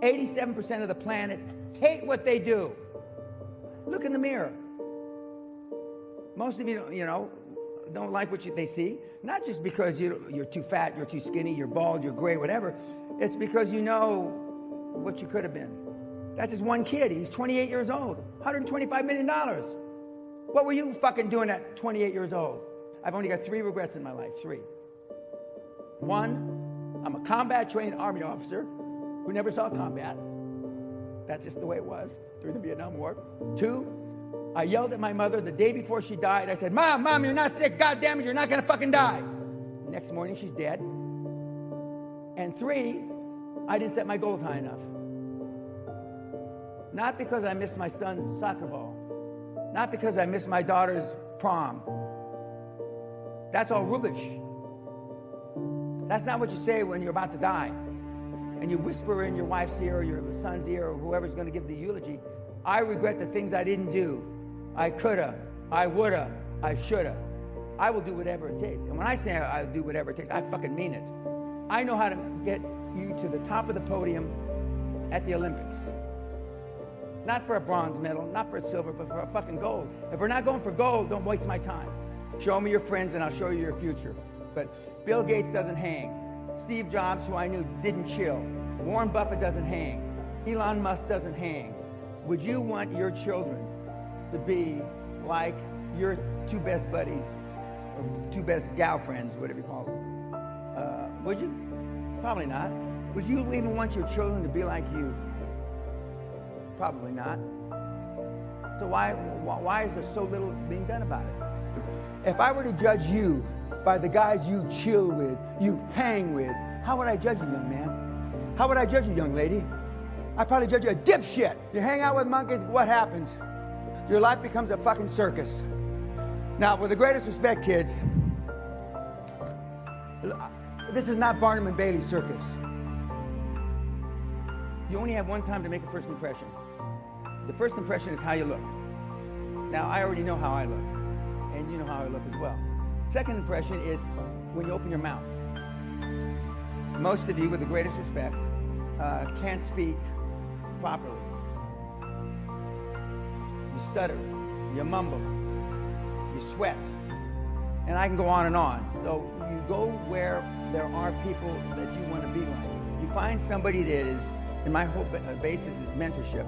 87% of the planet hate what they do. Look in the mirror. Most of you, don't like what they see. Not just because you're too fat, you're too skinny, you're bald, you're gray, whatever. It's because you know what you could have been. That's just one kid. He's 28 years old. $125 million. What were you fucking doing at 28 years old? I've only got 3 regrets in my life. 3. 1, I'm a combat-trained Army officer who never saw combat. That's just the way it was during the Vietnam War. 2, I yelled at my mother the day before she died. I said, Mom, you're not sick. God damn it, you're not going to fucking die. Next morning, she's dead. And 3, I didn't set my goals high enough. Not because I missed my son's soccer ball. Not because I missed my daughter's prom. That's all rubbish. That's not what you say when you're about to die. And you whisper in your wife's ear or your son's ear or whoever's going to give the eulogy, I regret the things I didn't do. I coulda, I woulda, I shoulda. I will do whatever it takes. And when I say I'll do whatever it takes, I fucking mean it. I know how to get you to the top of the podium at the Olympics. Not for a bronze medal, not for a silver, but for a fucking gold. If we're not going for gold, don't waste my time. Show me your friends and I'll show you your future. But Bill Gates doesn't hang. Steve Jobs, who I knew, didn't chill. Warren Buffett doesn't hang. Elon Musk doesn't hang. Would you want your children to be like your 2 best buddies, or 2 best gal friends, whatever you call them? Would you? Probably not. Would you even want your children to be like you? Probably not. So why is there so little being done about it? If I were to judge you by the guys you chill with, you hang with, how would I judge you, young man? How would I judge you, young lady? I'd probably judge you a dipshit. You hang out with monkeys, what happens? Your life becomes a fucking circus. Now, with the greatest respect, kids, this is not Barnum and Bailey circus. You only have one time to make a first impression. The first impression is how you look. Now, I already know how I look, and you know how I look as well. Second impression is when you open your mouth. Most of you, with the greatest respect, can't speak properly. You stutter, you mumble, you sweat, and I can go on and on. So you go where there are people that you want to be like. You find somebody that is, and my whole basis is mentorship.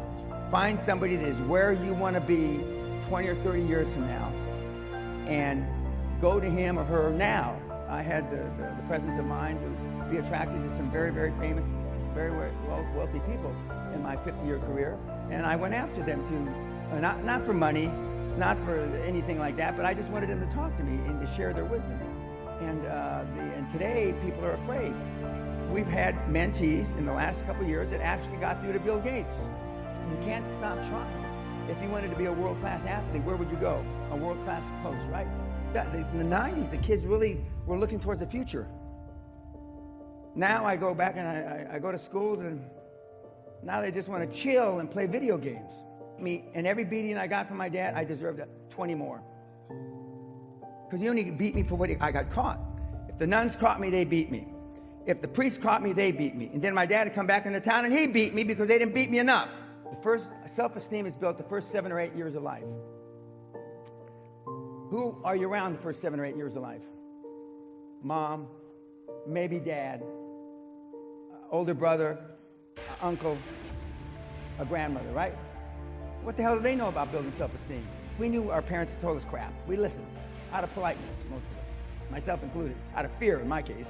Find somebody that is where you want to be 20 or 30 years from now, and go to him or her now. I had the presence of mind to be attracted to some very, very famous, very wealthy people in my 50-year career, and I went after them to, not for money, not for anything like that, but I just wanted them to talk to me and to share their wisdom. And today, people are afraid. We've had mentees in the last couple of years that actually got through to Bill Gates. You can't stop trying. If you wanted to be a world-class athlete, where would you go? A world-class coach, right? In the 90s, the kids really were looking towards the future. Now I go back and I go to schools, and now they just want to chill and play video games. And every beating I got from my dad, I deserved 20 more. Because he only beat me for what I got caught. If the nuns caught me, they beat me. If the priests caught me, they beat me. And then my dad would come back into town and he beat me because they didn't beat me enough. The first self-esteem is built the first 7 or 8 years of life. Who are you around the first 7 or 8 years of life? Mom, maybe dad, older brother, uncle, a grandmother, right? What the hell do they know about building self-esteem? We knew our parents told us crap. We listened out of politeness, most of us, myself included, out of fear in my case.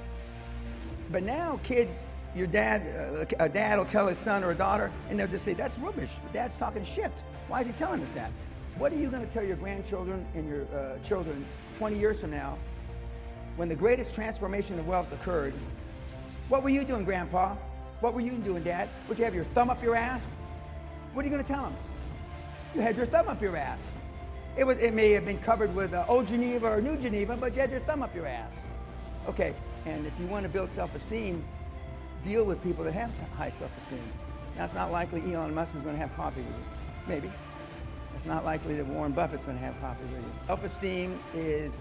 But now kids, your dad, a dad will tell his son or a daughter, and they'll just say, that's rubbish. Dad's talking shit. Why is he telling us that? What are you going to tell your grandchildren and your children 20 years from now when the greatest transformation of wealth occurred? What were you doing, Grandpa? What were you doing, Dad? Would you have your thumb up your ass? What are you going to tell them? You had your thumb up your ass. It may have been covered with Old Geneva or New Geneva, but you had your thumb up your ass. Okay, and if you want to build self-esteem, deal with people that have high self-esteem. Now, it's not likely Elon Musk is going to have coffee with you. Maybe. It's not likely that Warren Buffett's going to have coffee with you. Self-esteem is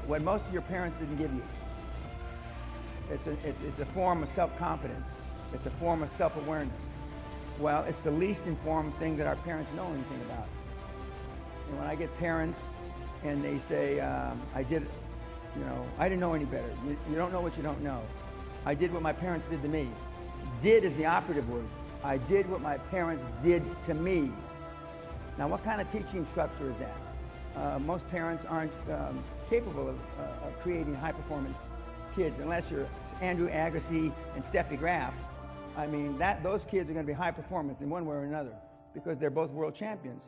what most of your parents didn't give you. It's a form of self-confidence. It's a form of self-awareness. Well, it's the least informed thing that our parents know anything about. And when I get parents and they say, I didn't know any better. You don't know what you don't know. I did what my parents did to me. Did is the operative word. I did what my parents did to me. Now, what kind of teaching structure is that? Most parents aren't capable of creating high-performance kids unless you're Andrew Agassi and Steffi Graf. I mean, those kids are going to be high performance in one way or another because they're both world champions.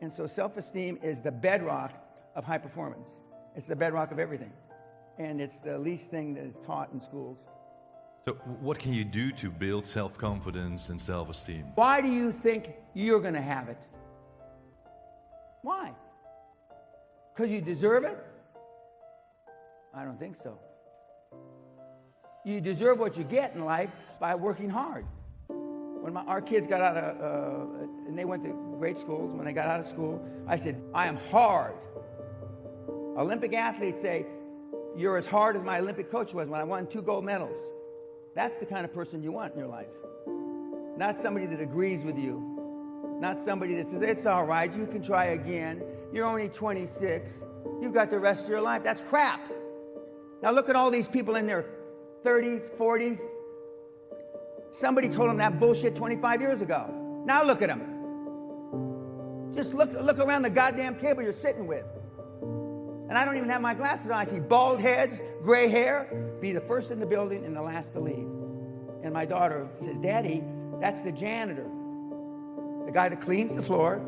And so self-esteem is the bedrock of high performance. It's the bedrock of everything. And it's the least thing that is taught in schools. So what can you do to build self-confidence and self-esteem? Why do you think you're going to have it? Why? Because you deserve it? I don't think so. You deserve what you get in life by working hard. When our kids got out of, and they went to great schools, when they got out of school, I said, I am hard. Olympic athletes say, you're as hard as my Olympic coach was when I won 2 gold medals. That's the kind of person you want in your life. Not somebody that agrees with you. Not somebody that says, it's all right, you can try again. You're only 26. You've got the rest of your life. That's crap. Now look at all these people in their 30s, 40s. Somebody told them that bullshit 25 years ago. Now look at them. Just look around the goddamn table you're sitting with. And I don't even have my glasses on. I see bald heads, gray hair. Be the first in the building and the last to leave. And my daughter says, Daddy, that's the janitor. The guy that cleans the floor.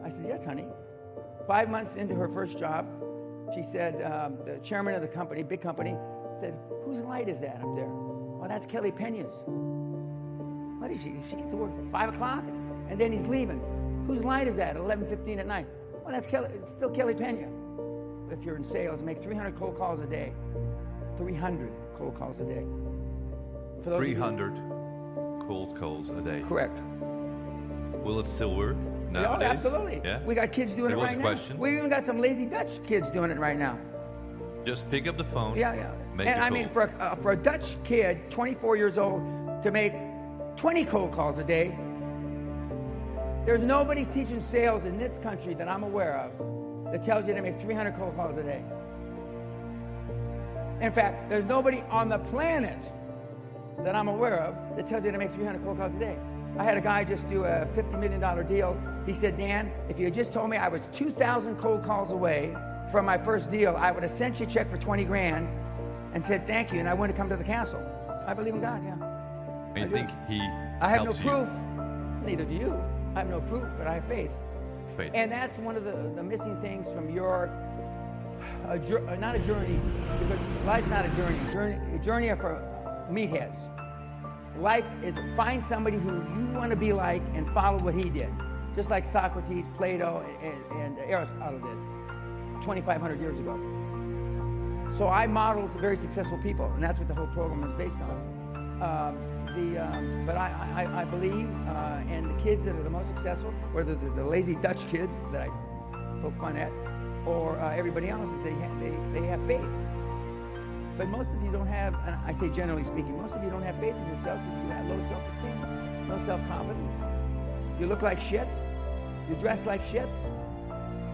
I said, yes, honey. 5 months into her first job, she said, the chairman of the company, big company, said, whose light is that up there? Oh, that's Kelly Peña's. What is she? She gets to work at 5 o'clock, and then he's leaving. Whose light is that at 11:15 at night? Well, that's Kelly. It's still Kelly Peña. If you're in sales, make 300 cold calls a day. 300 cold calls a day. For those 300 cold calls a day. Correct. Will it still work nowadays? Yeah, absolutely. Yeah? We got kids doing it right now. Question. We even got some lazy Dutch kids doing it right now. Just pick up the phone. Yeah. Make And a I call. mean, for a Dutch kid, 24 years old, to make 20 cold calls a day, there's nobody's teaching sales in this country that I'm aware of that tells you to make 300 cold calls a day. In fact, there's nobody on the planet that I'm aware of that tells you to make 300 cold calls a day. I had a guy just do a $50 million deal. He said, Dan, if you had just told me I was 2,000 cold calls away from my first deal, I would have sent you a check for 20 grand and said thank you, and I wouldn't come to the castle. I believe in God, yeah. And you think he I have no helps you? proof. Neither do you. I have no proof, but I have faith. Faith. And that's one of the missing things from your, not a journey, because life's not a journey. Journey are for meatheads. Life is find somebody who you want to be like and follow what he did. Just like Socrates, Plato, and Aristotle did 2,500 years ago. So I modeled very successful people, and that's what the whole program is based on. But I believe, and the kids that are the most successful, whether the lazy Dutch kids that I poke fun at, or everybody else, is they have faith. But most of you don't have, and I say generally speaking, most of you don't have faith in yourself because you have low self-esteem, no self-confidence. You look like shit. You dress like shit.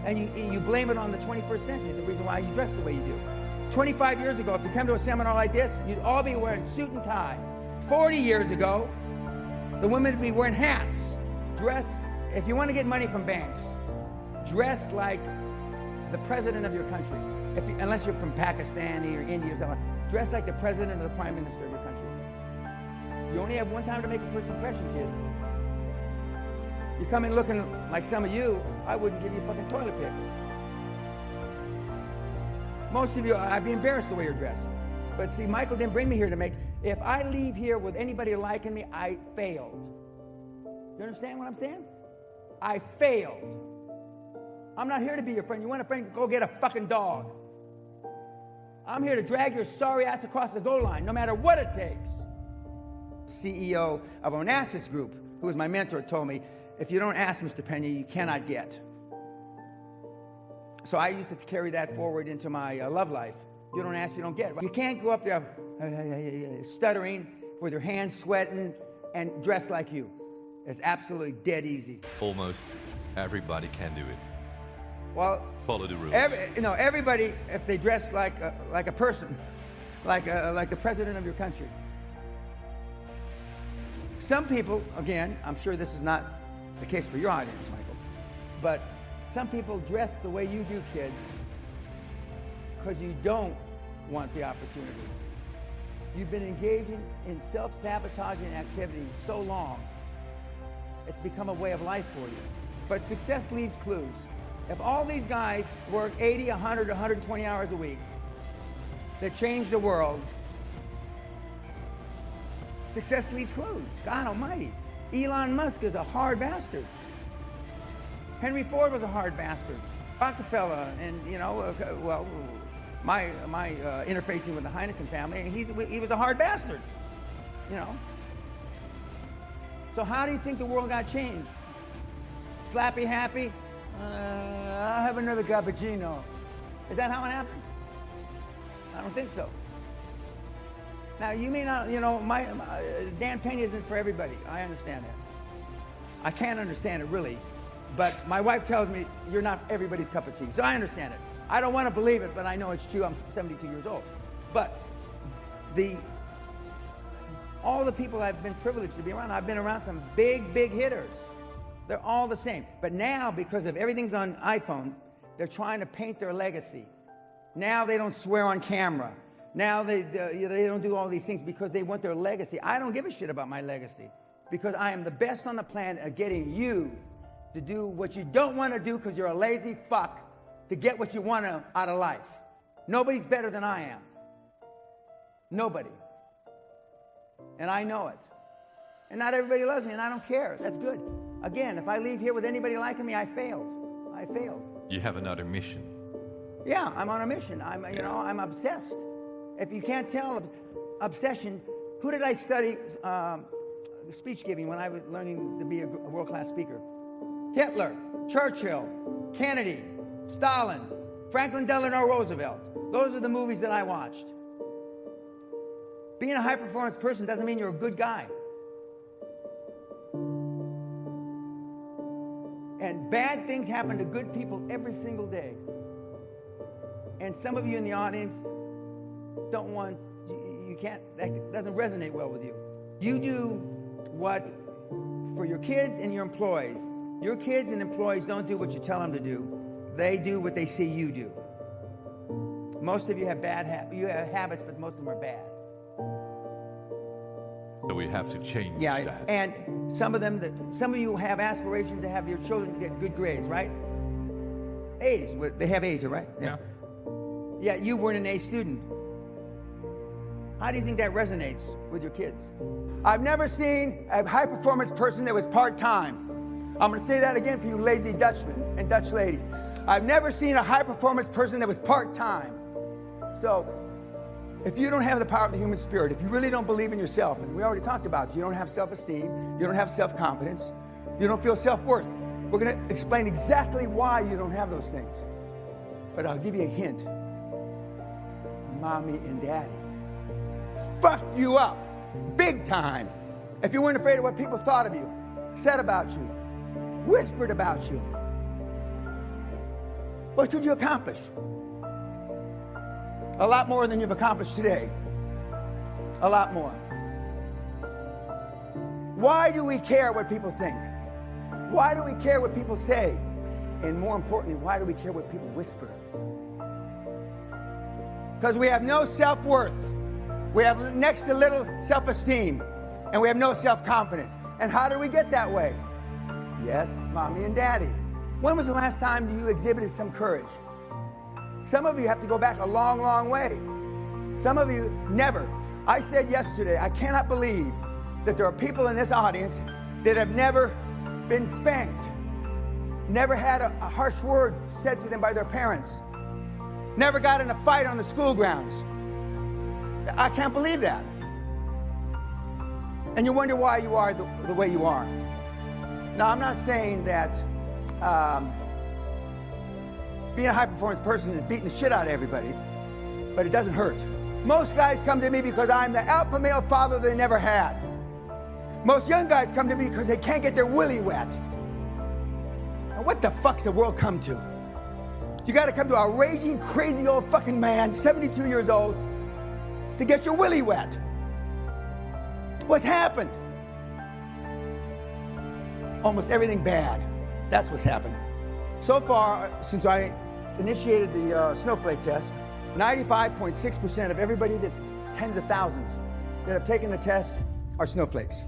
And you blame it on the 21st century, the reason why you dress the way you do. 25 years ago, if you come to a seminar like this, you'd all be wearing suit and tie. 40 years ago, the women would be wearing hats. Dress, if you want to get money from banks, dress like the president of your country. Unless you're from Pakistan or India or something, dress like the president or the prime minister of your country. You only have one time to make a first impression, kids. You come in looking like some of you, I wouldn't give you a fucking toilet paper. Most of you, I'd be embarrassed the way you're dressed. But see, Michael didn't bring me here to make, if I leave here with anybody liking me, I failed. You understand what I'm saying? I failed. I'm not here to be your friend. You want a friend, go get a fucking dog. I'm here to drag your sorry ass across the goal line, no matter what it takes. CEO of Onassis Group, who was my mentor, told me, if you don't ask, Mr. Peña, you cannot get. So I used to carry that forward into my love life. You don't ask, you don't get. You can't go up there stuttering with your hands sweating and dress like you. It's absolutely dead easy. Almost everybody can do it. Well, Follow the rules. everybody, if they dress like a person, like the president of your country. Some people, again, I'm sure this is not the case for your audience, Michael, but some people dress the way you do, kid, because you don't want the opportunity. You've been engaging in self-sabotaging activities so long, it's become a way of life for you. But success leaves clues. If all these guys work 80, 100, 120 hours a week that change the world, success leaves clues. God almighty. Elon Musk is a hard bastard. Henry Ford was a hard bastard. Rockefeller, and my interfacing with the Heineken family, he was a hard bastard. So how do you think the world got changed? Slappy happy? I'll have another cappuccino. Is that how it happened? I don't think so. Now, you may not, Dan Pena isn't for everybody. I understand that. I can't understand it, really. But my wife tells me, you're not everybody's cup of tea. So I understand it. I don't want to believe it, but I know it's true. I'm 72 years old. But all the people I've been privileged to be around, I've been around some big, big hitters. They're all the same. But now, because of everything's on iPhone, they're trying to paint their legacy. Now they don't swear on camera. Now they don't do all these things because they want their legacy. I don't give a shit about my legacy because I am the best on the planet at getting you to do what you don't want to do because you're a lazy fuck to get what you want out of life. Nobody's better than I am. Nobody. And I know it. And not everybody loves me, and I don't care. That's good. Again, if I leave here with anybody liking me, I failed. I failed. You have another mission. Yeah, I'm on a mission. I'm obsessed. If you can't tell obsession, who did I study speech giving when I was learning to be a world-class speaker? Hitler, Churchill, Kennedy, Stalin, Franklin Delano Roosevelt. Those are the movies that I watched. Being a high-performance person doesn't mean you're a good guy. And bad things happen to good people every single day. And some of you in the audience that doesn't resonate well with you. You do what for your kids and your employees. Your kids and employees don't do what you tell them to do. They do what they see you do. Most of you have bad habits, but most of them are bad. So we have to change that. that. And some of you have aspirations to have your children get good grades, right? A's. They have A's, right? Yeah. Yeah, you weren't an A student. How do you think that resonates with your kids? I've never seen a high-performance person that was part-time. I'm going to say that again for you lazy Dutchmen and Dutch ladies. I've never seen a high-performance person that was part-time. So, if you don't have the power of the human spirit, if you really don't believe in yourself, and we already talked about, you don't have self-esteem, you don't have self-confidence, you don't feel self-worth. We're going to explain exactly why you don't have those things. But I'll give you a hint. Mommy and daddy fucked you up big time. If you weren't afraid of what people thought of you, said about you, whispered about you, what could you accomplish? A lot more than you've accomplished today. A lot more. Why do we care what people think? Why do we care what people say? And more importantly, why do we care what people whisper? Because we have no self-worth. We have next to little self-esteem. And we have no self-confidence. And how do we get that way? Yes, mommy and daddy. When was the last time you exhibited some courage? Some of you have to go back a long, long way. Some of you never. I said yesterday, I cannot believe that there are people in this audience that have never been spanked, never had a harsh word said to them by their parents, never got in a fight on the school grounds. I can't believe that. And you wonder why you are the way you are. Now, I'm not saying that being a high-performance person is beating the shit out of everybody, but it doesn't hurt. Most guys come to me because I'm the alpha male father they never had. Most young guys come to me because they can't get their willy wet. Now what the fuck's the world come to? You gotta come to a raging, crazy old fucking man, 72 years old, to get your willy wet. What's happened? Almost everything bad. That's what's happened. So far, since I initiated the snowflake test, 95.6% of everybody that's tens of thousands that have taken the test are snowflakes.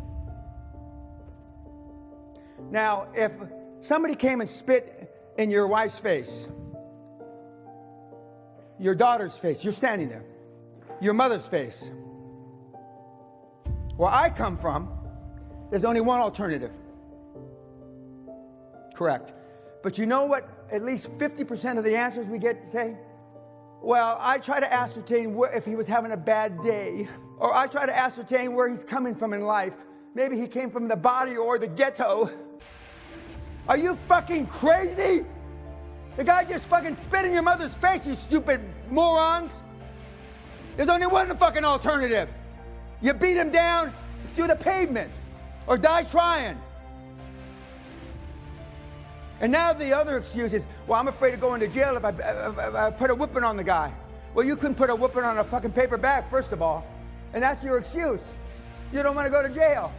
Now, if somebody came and spit in your wife's face, your daughter's face, you're standing there, your mother's face, where I come from, there's only one alternative. Correct. But you know what at least 50% of the answers we get to say? Well, I try to ascertain if he was having a bad day, or I try to ascertain where he's coming from in life. Maybe he came from the body or the ghetto. Are you fucking crazy? The guy just fucking spit in your mother's face, you stupid morons. There's only one fucking alternative. You beat him down through the pavement, or die trying. And now the other excuse is, well, I'm afraid of going to jail if I put a whipping on the guy. Well, you couldn't put a whipping on a fucking paper bag, first of all. And that's your excuse. You don't want to go to jail.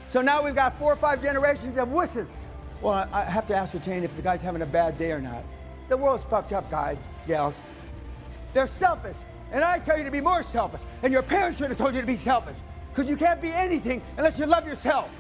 So now we've got 4 or 5 generations of wusses. Well, I have to ascertain if the guy's having a bad day or not. The world's fucked up, guys, gals. They're selfish. And I tell you to be more selfish. And your parents should have told you to be selfish. Because you can't be anything unless you love yourself.